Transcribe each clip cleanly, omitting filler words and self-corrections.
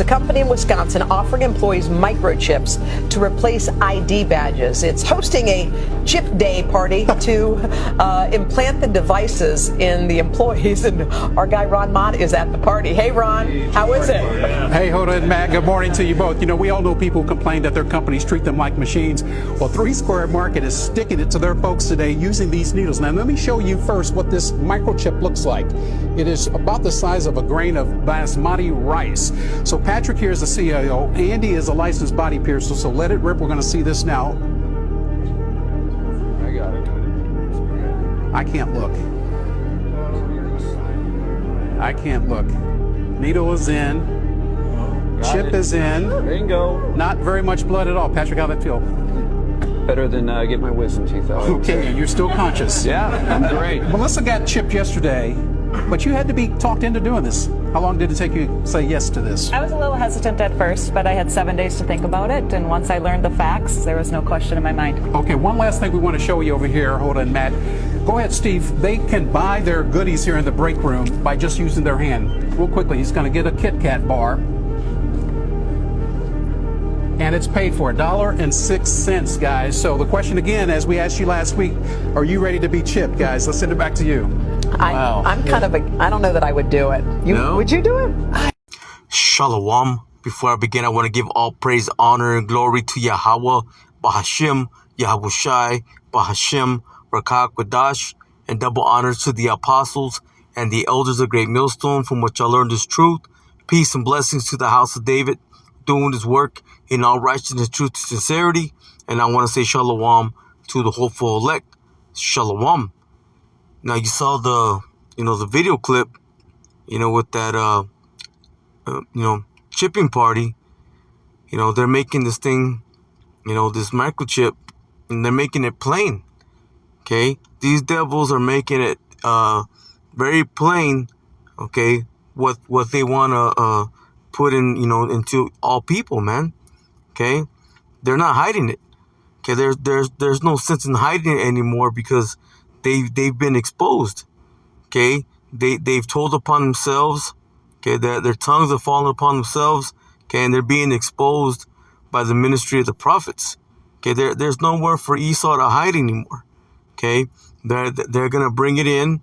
It's a company in Wisconsin offering employees microchips to replace ID badges. It's hosting a chip day party to implant the devices in the employees. And our guy Ron Mott is at the party. Hey, Ron, how is it? Hey, Hoda and Matt, good morning to you both. You know, we all know people complain that their companies treat them like machines. Well, 3 Square Market is sticking it to their folks today using these needles. Now, let me show you first what this microchip looks like. It is about the size of a grain of basmati rice. So Patrick here is the CIO. Andy is a licensed body piercer. So let it rip. We're going to see this now. I got it. I can't look. I can't look. Needle is in. Chip is in. Bingo. Not very much blood at all. Patrick, how'd that feel? Better than get my wisdom teeth out. Okay, you're still conscious. Yeah, I'm great. Melissa got chipped yesterday, but you had to be talked into doing this. How long did it take you to say yes to this? I was a little hesitant at first, but I had 7 days to think about it. And once I learned the facts, there was no question in my mind. Okay, one last thing we want to show you over here, Hoda and Matt. Go ahead, Steve. They can buy their goodies here in the break room by just using their hand. Real quickly, he's going to get a Kit Kat bar. And it's paid for $1.06, guys. So the question again, as we asked you last week, are you ready to be chipped, guys? Let's send it back to you. I'm kind of I don't know that I would do it. No? Would you do it? Shalom. Before I begin, I want to give all praise, honor, and glory to Yahweh, Bahashim, Yahushai, Bahashim, Rakak, Wadash, and double honors to the apostles and the elders of Great Millstone, from which I learned this truth. Peace and blessings to the house of David, doing his work in all righteousness, truth, and sincerity. And I want to say shalom to the hopeful elect. Shalom. Now you saw the video clip, with that, chipping party. They're making this thing, this microchip, and they're making it plain. Okay, these devils are making it very plain. Okay, what they want to put in, into all people, man. Okay, they're not hiding it. Okay, there's no sense in hiding it anymore because they've been exposed. Okay, they've told upon themselves. Okay, their tongues have fallen upon themselves. Okay, and they're being exposed by the ministry of the prophets. Okay, there's nowhere for Esau to hide anymore. Okay, they're gonna bring it in.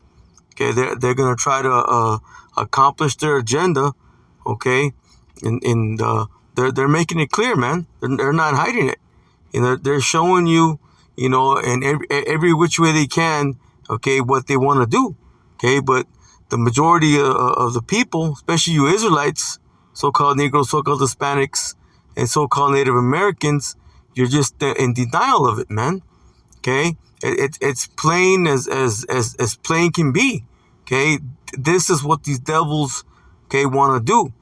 Okay, they're gonna try to accomplish their agenda. Okay, and they're making it clear, man. They're not hiding it. They're showing you, in every which way they can. Okay, what they want to do. Okay, but the majority of the people, especially you Israelites, so-called Negroes, so-called Hispanics, and so-called Native Americans, you're just in denial of it, man. Okay, it's plain as plain can be. Okay, this is what these devils, okay, want to do.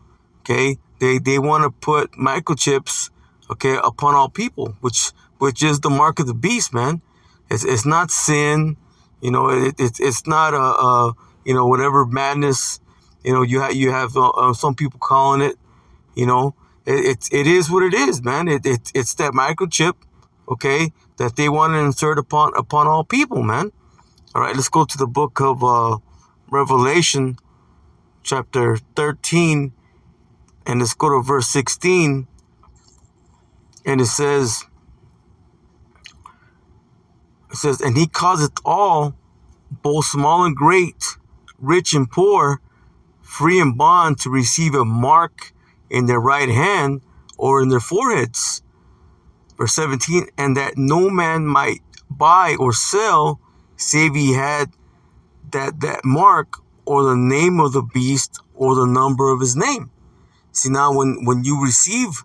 Okay, they want to put microchips, okay, upon all people, which is the mark of the beast, man. It's not sin, it's not whatever madness, you have some people calling it, it is what it is, man. It's that microchip, okay, that they want to insert upon all people, man. All right, let's go to the book of Revelation, chapter 13, and let's go to verse 16, and it says, and he causeth all, both small and great, rich and poor, free and bond, to receive a mark in their right hand or in their foreheads. Verse 17, and that no man might buy or sell, save he had that mark, or the name of the beast, or the number of his name. See, now when you receive,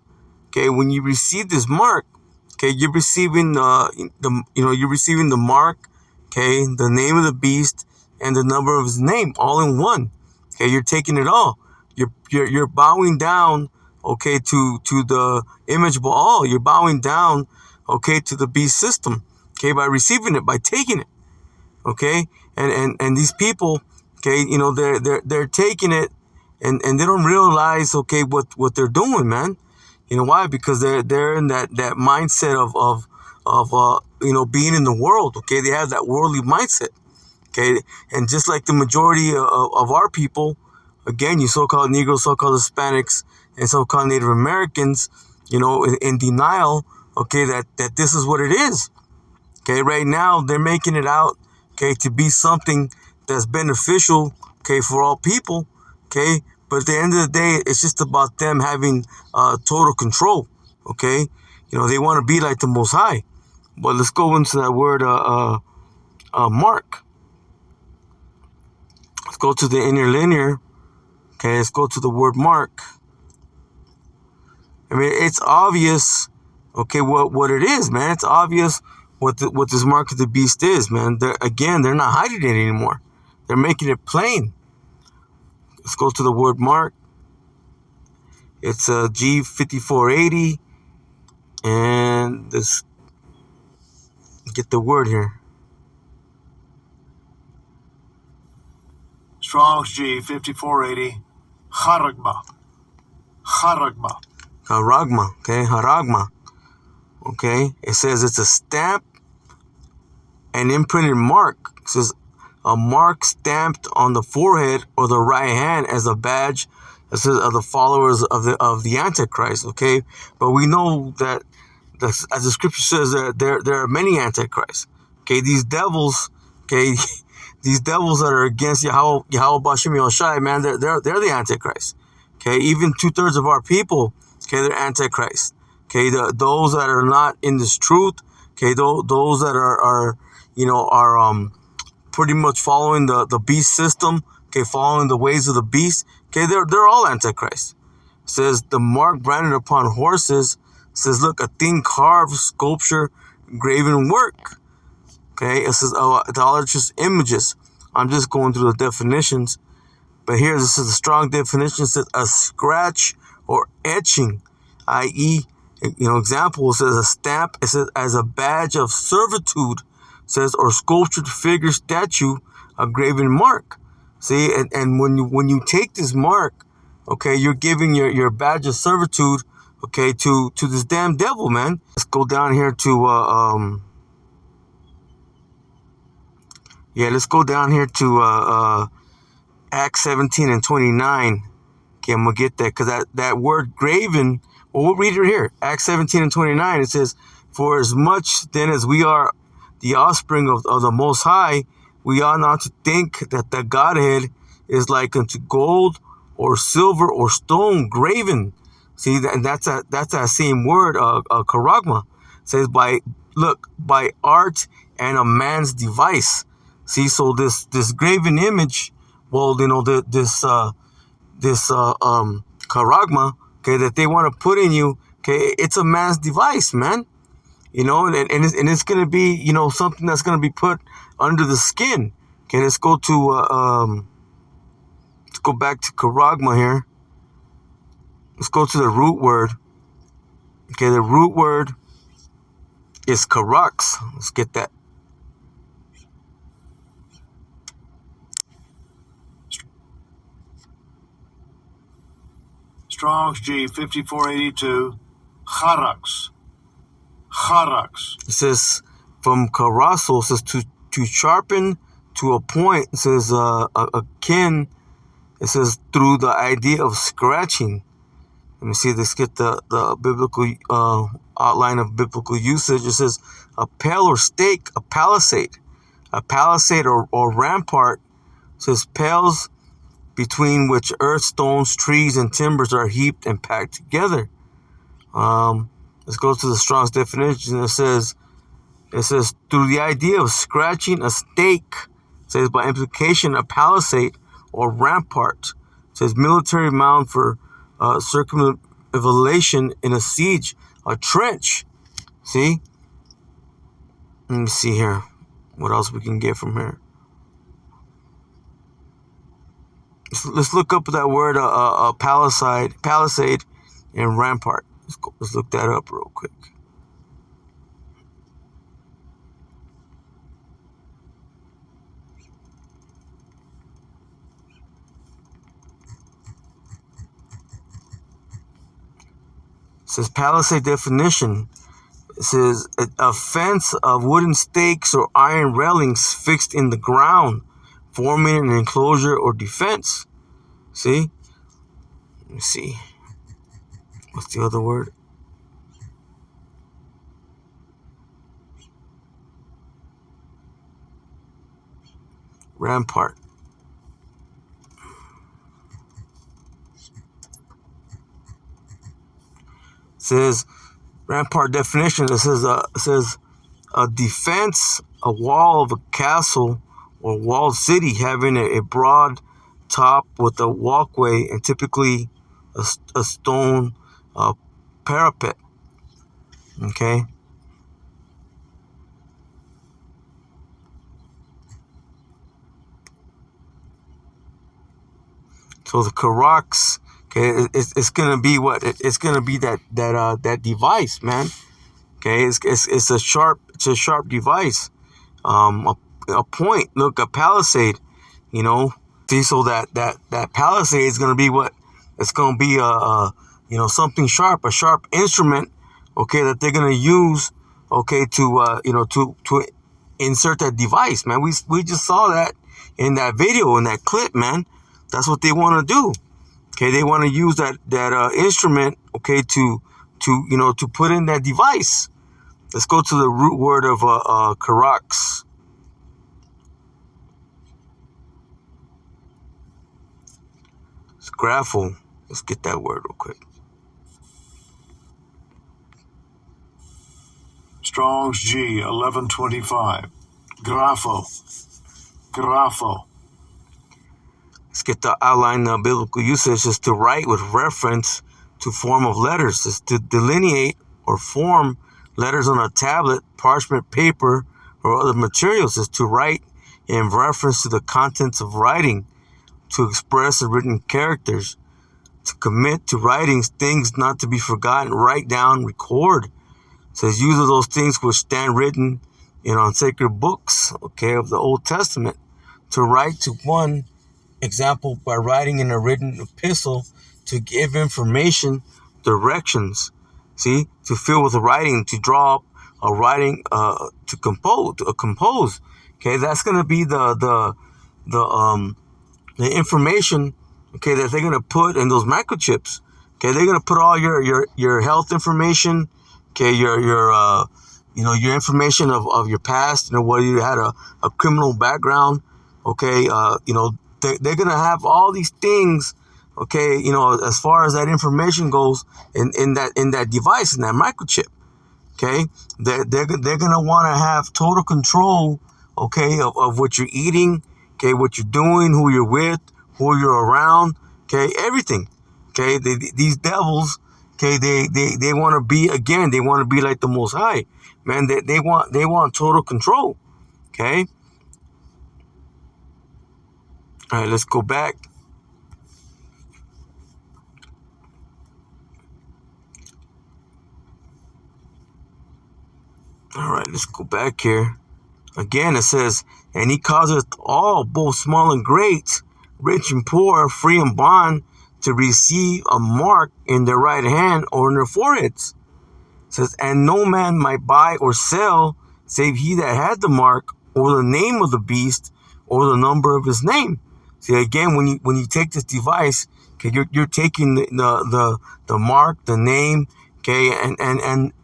this mark, okay, you're receiving you're receiving the mark, okay, the name of the beast and the number of his name, all in one. Okay, you're taking it all. You're bowing down, okay, to the image of all. You're bowing down, okay, to the beast system, okay, by receiving it, by taking it, okay, and these people, okay, they're taking it, and they don't realize, okay, what they're doing, man. You know why? Because they're in that mindset of being in the world. Okay, they have that worldly mindset. Okay, and just like the majority of our people, again, you so-called Negroes, so-called Hispanics, and so-called Native Americans, in denial, okay, that this is what it is. Okay, right now they're making it out, okay, to be something that's beneficial, okay, for all people, okay. But at the end of the day, it's just about them having total control, okay. They want to be like the Most High. But let's go into that word, mark. Let's go to the interlinear. Okay, let's go to the word mark. I mean, it's obvious, okay, what it is, man. It's obvious what this mark of the beast is, man. They're not hiding it anymore. They're making it plain. Let's go to the word mark. It's G5480. And let's get the word here. Strong's G5480. Haragma. Haragma, okay, haragma. Okay, it says it's a stamp, an imprinted mark. It says a mark stamped on the forehead or the right hand as a badge. It says of the followers of the Antichrist. Okay, but we know that as the scripture says that there are many Antichrists. Okay, these devils. Okay, these devils that are against Yahweh Bashim Yoshai, man, they're the Antichrist. Okay, even 2/3 of our people, okay, they're Antichrist. Okay, those that are not in this truth, okay, those that are pretty much following the beast system, okay, following the ways of the beast, okay, they're all Antichrist. It says the mark branded upon horses. It says, look, a thing carved, sculpture, graven work. Okay, it says idolatrous images. I'm just going through the definitions. But here, this is a strong definition. It says a scratch or etching, i.e., example, it says a stamp. It says as a badge of servitude. It says or sculptured figure, statue, a graven mark. See, and when you take this mark, okay, you're giving your badge of servitude, okay, to this damn devil, man. Let's go down here to let's go down here to Acts 17 and 29. Okay, I'm gonna get that because that word graven. Well, we'll read it here. Acts 17 and 29. It says, "For as much then as we are the offspring of the Most High, we ought not to think that the Godhead is like unto gold or silver or stone graven." See, and that's that same word, charagma. It says by art and a man's device. See, so this graven image, well, this charagma, okay, that they want to put in you, okay, it's a man's device, man. And it's gonna be, something that's gonna be put under the skin. Okay, let's go back to charagma here. Let's go to the root word. Okay, the root word is karax. Let's get that. Strong's G5482. Harax. It says from karaso. It says to sharpen, to a point. It says akin. It says through the idea of scratching. Let me see. Let's get the biblical outline of biblical usage. It says a pale or stake, a palisade or rampart. It says pales between which earth, stones, trees, and timbers are heaped and packed together. Let's go to the Strong's definition. It says through the idea of scratching a stake. It says by implication a palisade or rampart. It says military mound for circumvallation in a siege, a trench. See? Let me see here. What else we can get from here? Let's look up that word, palisade, and rampart. Let's look that up real quick. It says palisade definition. It says a fence of wooden stakes or iron railings fixed in the ground, forming an enclosure or defense. See? Let me see. What's the other word? Rampart. Says rampart definition. It says a defense, a wall of a castle or walled city having a broad top with a walkway and typically a stone parapet. Okay. So the Karaks, okay, it's gonna be what? It's gonna be that device, man. Okay, it's a sharp device. A point. Look, a palisade. You know, see, so that palisade is gonna be what? It's gonna be something sharp, a sharp instrument. Okay, that they're gonna use. Okay, to insert that device, man. We just saw that in that video, in that clip, man. That's what they want to do. Okay, they want to use that instrument, okay, to put in that device. Let's go to the root word of Karaks. It's graphel. Let's get that word real quick. Strong's G 1125. Grapho. Let's get the outline. Biblical usage is to write with reference to form of letters. It's to delineate or form letters on a tablet, parchment paper, or other materials. Is to write in reference to the contents of writing, to express the written characters, to commit to writings, things not to be forgotten, write down, record. It says use of those things which stand written on sacred books, okay, of the Old Testament, to write to one example by writing in a written epistle, to give information, directions, see, to fill with the writing, to draw up a writing, to compose. Okay, that's gonna be the information, okay, that they're gonna put in those microchips. Okay, they're gonna put all your health information, okay, your information of your past, whether you had a criminal background, okay, they're going to have all these things, okay, as far as that information goes in that device, in that microchip, okay? They're going to want to have total control, okay, of what you're eating, okay, what you're doing, who you're with, who you're around, okay, everything, okay? These devils, okay, they want to be, again, they want to be like the Most High, man. They want total control, okay? All right, let's go back. All right, let's go back here. Again, it says, and he causeth all, both small and great, rich and poor, free and bond, to receive a mark in their right hand or in their foreheads. It says, and no man might buy or sell, save he that had the mark, or the name of the beast, or the number of his name. See, again, when you take this device, okay, you're taking the mark, the name, okay, and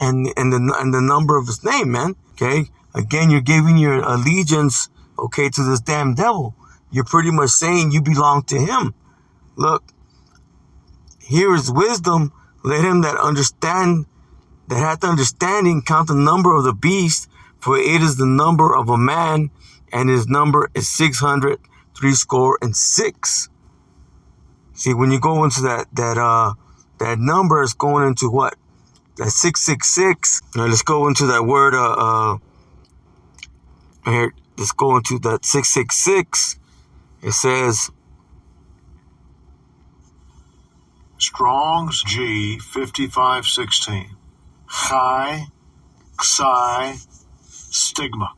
the number of his name, man. Okay, again, you're giving your allegiance, okay, to this damn devil. You're pretty much saying you belong to him. Look, here is wisdom. Let him that hath understanding count the number of the beast, for it is the number of a man, and his number is 666. See, when you go into that number is going into what? That 666. Now let's go into that word. Here, let's go into that 666. It says Strong's G 5516. Chi, Xi, Stigma.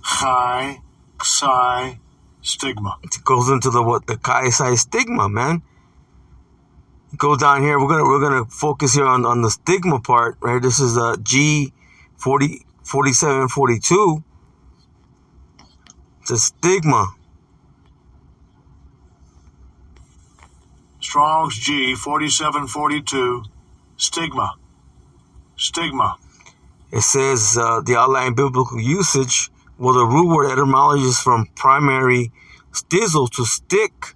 Chi, Xi, Stigma. It goes into the Chi Psi stigma, man. Go down here. We're gonna focus here on the stigma part, right? This is G 4742. It's a stigma. Strong's G 4742, stigma. Stigma. It says the outline biblical usage. Well, the root word etymology is from primary stizzle, to stick.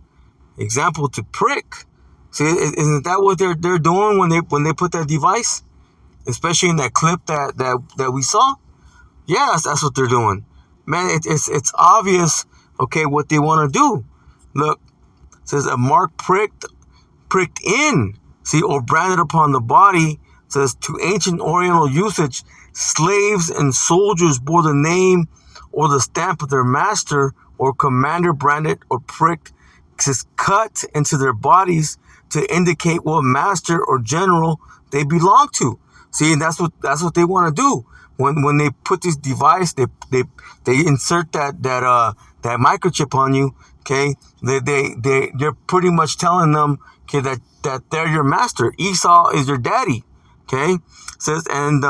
Example, to prick. See, isn't that what they're doing when they put that device? Especially in that clip that we saw. Yeah, that's what they're doing. Man, it's obvious. Okay, what they want to do. Look, it says a mark pricked in. See, or branded upon the body. It says to ancient Oriental usage, slaves and soldiers bore the name or the stamp of their master or commander, branded or pricked. It says cut into their bodies to indicate what master or general they belong to. See, and that's what they want to do. When they put this device, they insert that microchip on you. Okay, they're pretty much telling them, okay, that they're your master. Esau is your daddy. Okay, it says and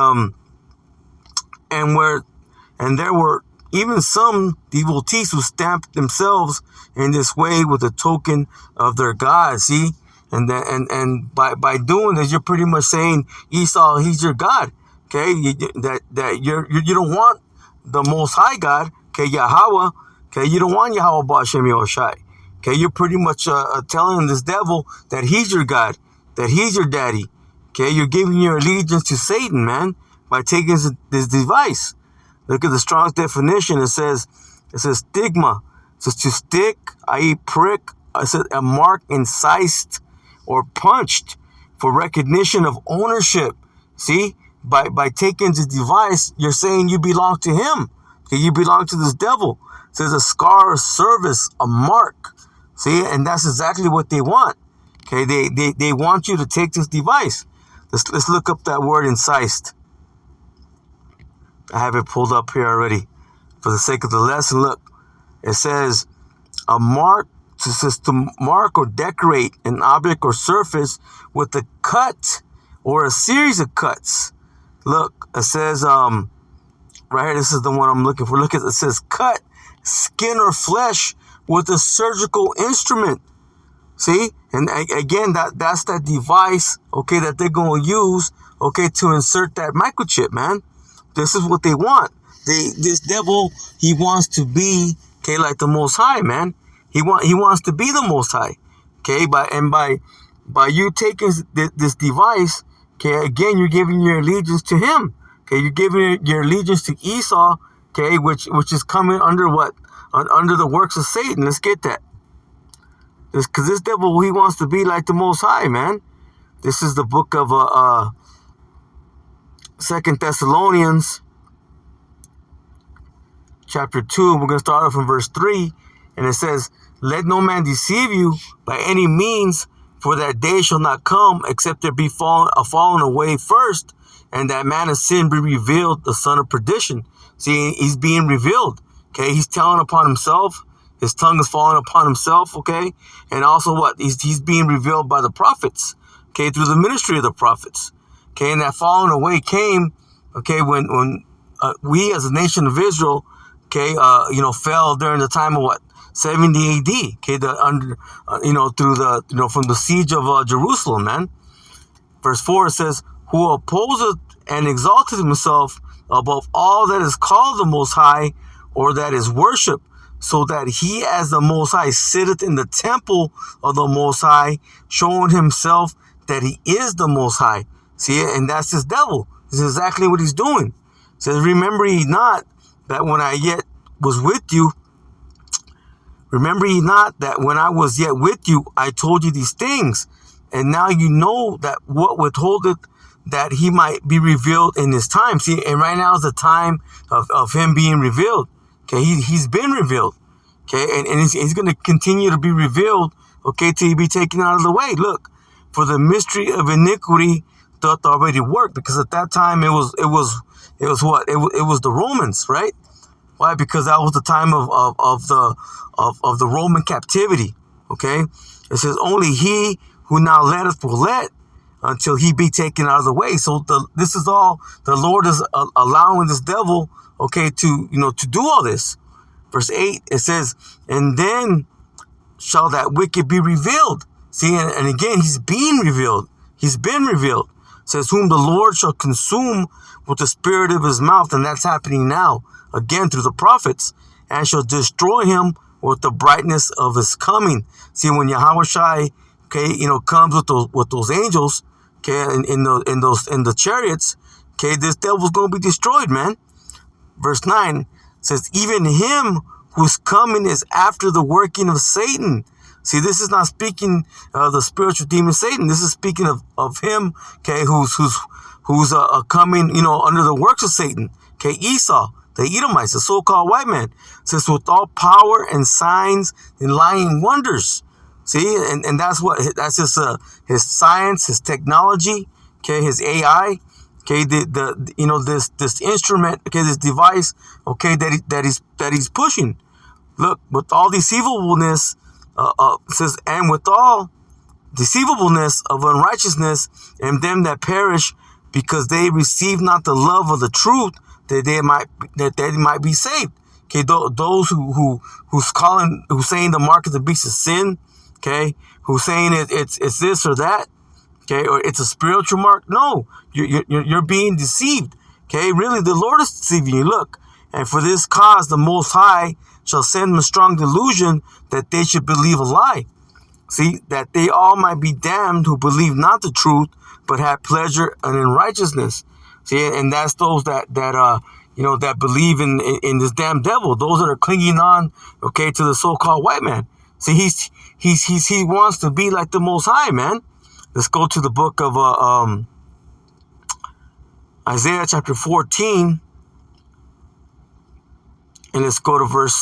there were even some devotees who stamped themselves in this way with a token of their God. See, and by doing this, you're pretty much saying Esau, he's your God. Okay, you don't want the Most High God. Okay, Yahweh. Okay, you don't want Yahweh Ba'Shem Yahushai. Okay, you're pretty much telling this devil that he's your God, that he's your daddy. Okay, you're giving your allegiance to Satan, man, by taking this device. Look at the Strong's definition. It says stigma. It says to stick, i.e. prick. It says a mark incised or punched for recognition of ownership. See, by taking this device, you're saying you belong to him. Okay, you belong to this devil. It says a scar of service, a mark. See, and that's exactly what they want. Okay, they want you to take this device. Let's look up that word incised. I have it pulled up here already for the sake of the lesson. Look, it says a mark. It says to mark or decorate an object or surface with a cut or a series of cuts. Look, it says right here. This is the one I'm looking for. Look at it. It says cut skin or flesh with a surgical instrument. See, and again, that's that device. Okay, that they're going to use. Okay, to insert that microchip, man. This is what they want. This devil, he wants to be, okay, like the Most High, man. He wants to be the Most High. Okay, by you taking this device, okay, again, you're giving your allegiance to him. Okay, you're giving your allegiance to Esau, okay, which is coming under what? Under the works of Satan. Let's get that. Because this devil, he wants to be like the Most High, man. This is the book of 2 Thessalonians, chapter 2. We're going to start off from verse 3. And it says, let no man deceive you by any means, for that day shall not come, except there be fallen away first, and that man of sin be revealed, the son of perdition. See, he's being revealed. Okay, he's telling upon himself. His tongue is falling upon himself. Okay, and also what? He's being revealed by the prophets. Okay, through the ministry of the prophets. Okay, and that falling away came. Okay, when we as a nation of Israel, okay, fell during the time of what? 70 AD. Okay, through the from the siege of Jerusalem, man. Verse 4 says, who opposeth and exalteth himself above all that is called the Most High, or that is worship, so that he as the Most High sitteth in the temple of the Most High, showing himself that he is the Most High. See, and that's this devil. This is exactly what he's doing. It says, remember ye not that when I yet was with you, remember ye not that when I was yet with you, I told you these things, and now you know that what withholdeth that he might be revealed in his time. See, and right now is the time of him being revealed. Okay, he's been revealed. Okay, and he's going to continue to be revealed. Okay, till he be taken out of the way. Look, for the mystery of iniquity doth already work, because at that time it was what? It was the Romans, right? Why? Because that was the time of the Roman captivity. Okay, it says only he who now letteth will let, until he be taken out of the way. So this is all the Lord is allowing this devil, okay, to do all this. Verse 8, it says, and then shall that wicked be revealed. See, and again, he's being revealed. He's been revealed. It says, whom the Lord shall consume with the spirit of his mouth. And that's happening now, again, through the prophets. And shall destroy him with the brightness of his coming. See, when Yahweh Shai, comes with those angels, in the chariots, this devil's going to be destroyed, man. Verse 9 says, even him whose coming is after the working of Satan. See, this is not speaking of the spiritual demon Satan. This is speaking of him, who's coming, under the works of Satan. Esau, the Edomites, the so-called white man, says with all power and signs and lying wonders. See, and that's his science, his technology, his AI, this instrument, this device, that he's pushing. Look, with all deceivableness, says, and with all deceivableness of unrighteousness, and them that perish, because they receive not the love of the truth, that they might be saved. Those who's saying the mark of the beast is sin, who's saying it's this or that, or it's a spiritual mark. No, you're being deceived. Really, the Lord is deceiving you. Look, and for this cause the Most High shall send them a strong delusion, that they should believe a lie. See, that they all might be damned who believe not the truth, but have pleasure in unrighteousness. See, and that's those that believe in this damn devil. Those that are clinging on, to the so-called white man. See, he wants to be like the Most High, man. Let's go to the book of Isaiah chapter 14. And let's go to verse,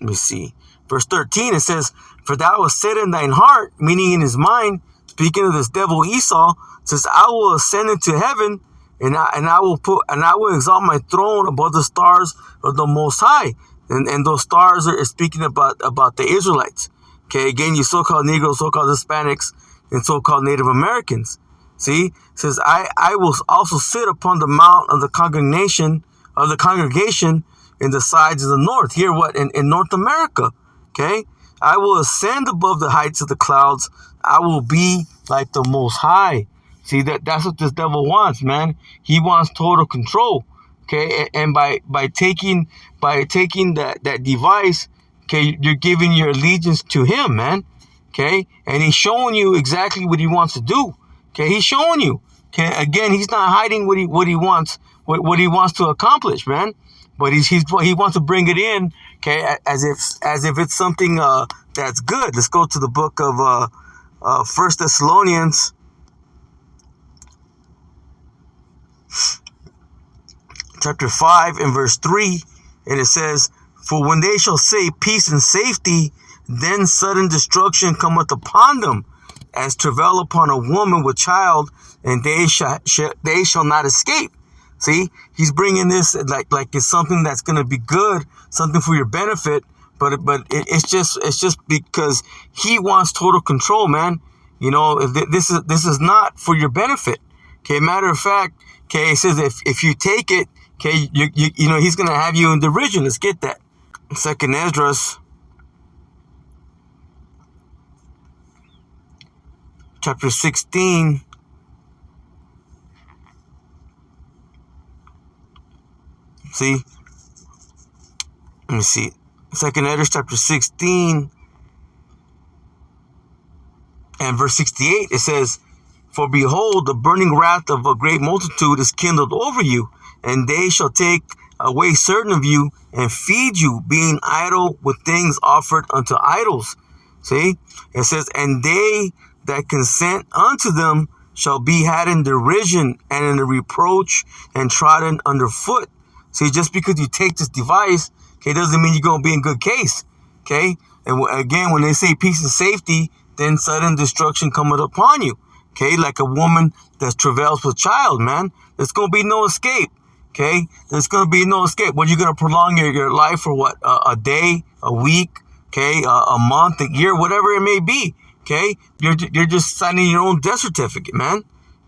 verse 13. It says, for thou hast said in thine heart, meaning in his mind, speaking of this devil Esau, says, I will ascend into heaven, and I will exalt my throne above the stars of the Most High. And those stars are speaking about the Israelites. Again, you so-called Negroes, so-called Hispanics, and so-called Native Americans. See, it says, I will also sit upon the mount of the congregation in the sides of the north. Here, in North America. I will ascend above the heights of the clouds. I will be like the Most High. See, that's what this devil wants, man. He wants total control. And by taking that device, you're giving your allegiance to him, man. And he's showing you exactly what he wants to do. He's showing you. Again, he's not hiding what he wants to accomplish, man. But he wants to bring it in, as if it's something that's good. Let's go to the book of 1 Thessalonians chapter 5 and verse 3, and it says, for when they shall say peace and safety, then sudden destruction cometh upon them, as travail upon a woman with child, and they shall not escape. See, he's bringing this like it's something that's going to be good, something for your benefit, but it's just because he wants total control, man. This is not for your benefit. Matter of fact, it says if you take it, he's going to have you in derision. Let's get that. 2nd Esdras chapter 16. See, let me see. 2nd Esdras chapter 16 and verse 68. It says, for behold, the burning wrath of a great multitude is kindled over you, and they shall take away certain of you and feed you, being idle with things offered unto idols. See, it says, and they that consent unto them shall be had in derision and in a reproach and trodden underfoot. See, just because you take this device, doesn't mean you're going to be in good case. And again, when they say peace and safety, then sudden destruction cometh upon you. Like a woman that travails with child, man. There's going to be no escape. There's going to be no escape. What, you're going to prolong your life for what? A day, a week, a month, a year, whatever it may be. You're just signing your own death certificate, man.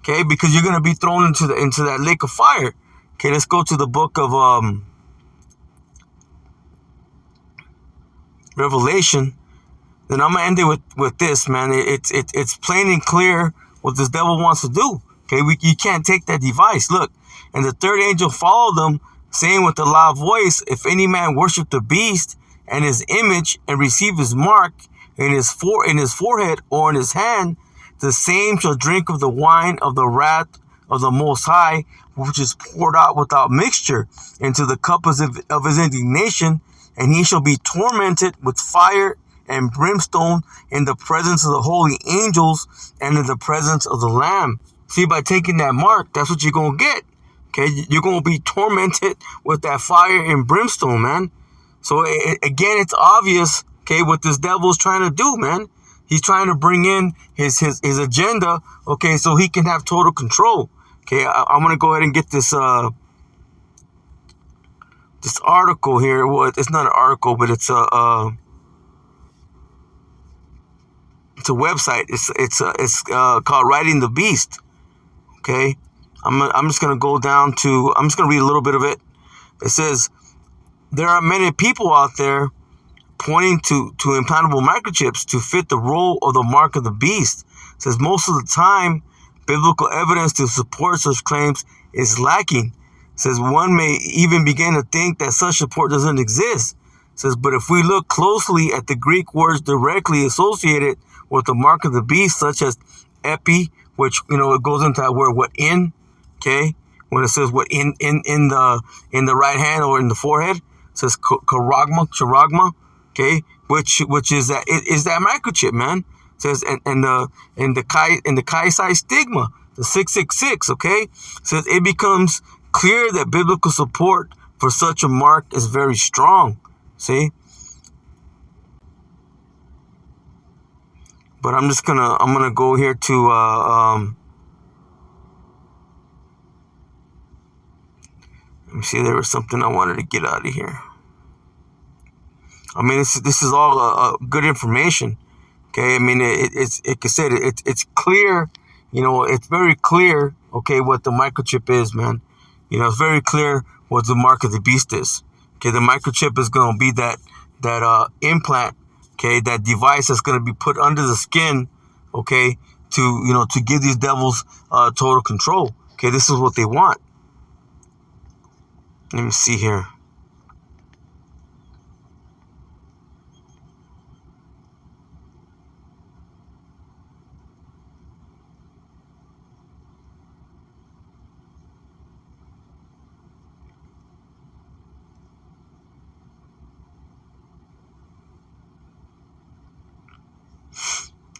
Because you're going to be thrown into that lake of fire. Let's go to the book of Revelation. then I'm gonna end it with this, man. It's plain and clear what this devil wants to do. Okay, you can't take that device. Look, and the third angel followed them, saying with a loud voice, if any man worship the beast and his image and receive his mark in his forehead or in his hand, the same shall drink of the wine of the wrath of the Most High, which is poured out without mixture into the cup of his indignation, and he shall be tormented with fire and brimstone in the presence of the holy angels and in the presence of the Lamb. See, by taking that mark, that's what you're going to get. Okay, you're going to be tormented with that fire and brimstone, man. So again, it's obvious, okay, what this devil is trying to do, man. He's trying to bring in his agenda, okay, so he can have total control. Okay, I'm going to go ahead and get this this article here. Well, it's not an article, but it's a website. It's called Riding the Beast. Okay, I'm just gonna go down to. I'm just gonna read a little bit of it. It says there are many people out there pointing to implantable microchips to fit the role of the mark of the beast. It says most of the time, biblical evidence to support such claims is lacking. It says one may even begin to think that such support doesn't exist. It says, but if we look closely at the Greek words directly associated with the mark of the beast, such as epi, which, you know, it goes into that word, what in, okay? When it says what in the right hand or in the forehead, it says charagma, okay? Which is that microchip, man. It says and the Chi stigma, the 666, okay? It says it becomes clear that biblical support for such a mark is very strong. See? But I'm gonna go here to let me see, there was something I wanted to get out of here. I mean, this is all good information. Okay, I mean, it's clear, you know, it's very clear, okay, what the microchip is, man. You know, it's very clear what the mark of the beast is. Okay, the microchip is going to be that implant, okay, that device that's going to be put under the skin, okay, to give these devils total control. Okay, this is what they want. Let me see here.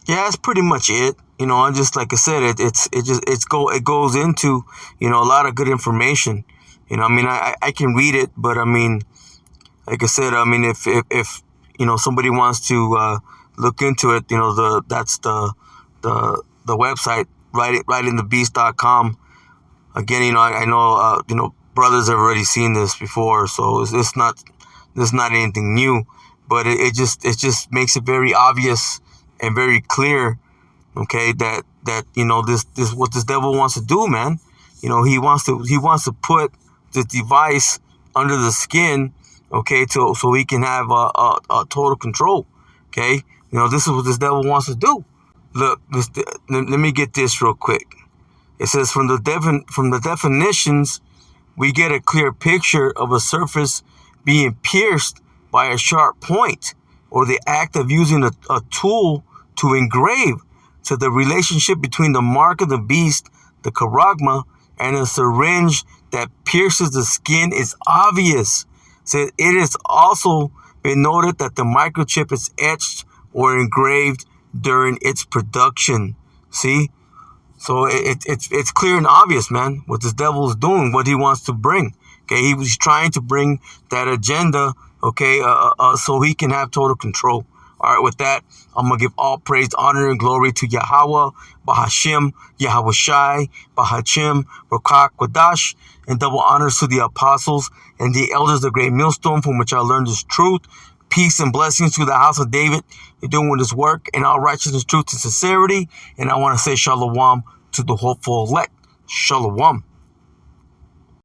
Yeah, that's pretty much it. You know, I'm just, like I said, it goes into, you know, a lot of good information. You know, I mean, I can read it, but I mean, like I said, I mean, if you know, somebody wants to look into it, you know, that's the website, ridingthebeast.com. Again, you know, I know you know, brothers have already seen this before, so it's not anything new, but it just makes it very obvious and very clear, okay, that you know, this what this devil wants to do, man. You know, he wants to put this device under the skin, okay, so he can have a total control, okay. You know, this is what this devil wants to do. Look, let me get this real quick. It says from the definitions, we get a clear picture of a surface being pierced by a sharp point, or the act of using a tool to engrave. So the relationship between the mark of the beast, the charagma, and a syringe that pierces the skin is obvious. So it has also been noted that the microchip is etched or engraved during its production. See? So it's clear and obvious, man, what this devil is doing, what he wants to bring. Okay, he was trying to bring that agenda, okay, so he can have total control. All right, with that, I'm going to give all praise, honor, and glory to Yahweh, Bahashim, Yahweh Shai, Bahachim, Rakak, Wadash, and double honors to the apostles and the elders of the great millstone from which I learned this truth. Peace and blessings to the house of David. You're doing this work in all righteousness, truth, and sincerity. And I want to say shalom to the hopeful elect. Shalom.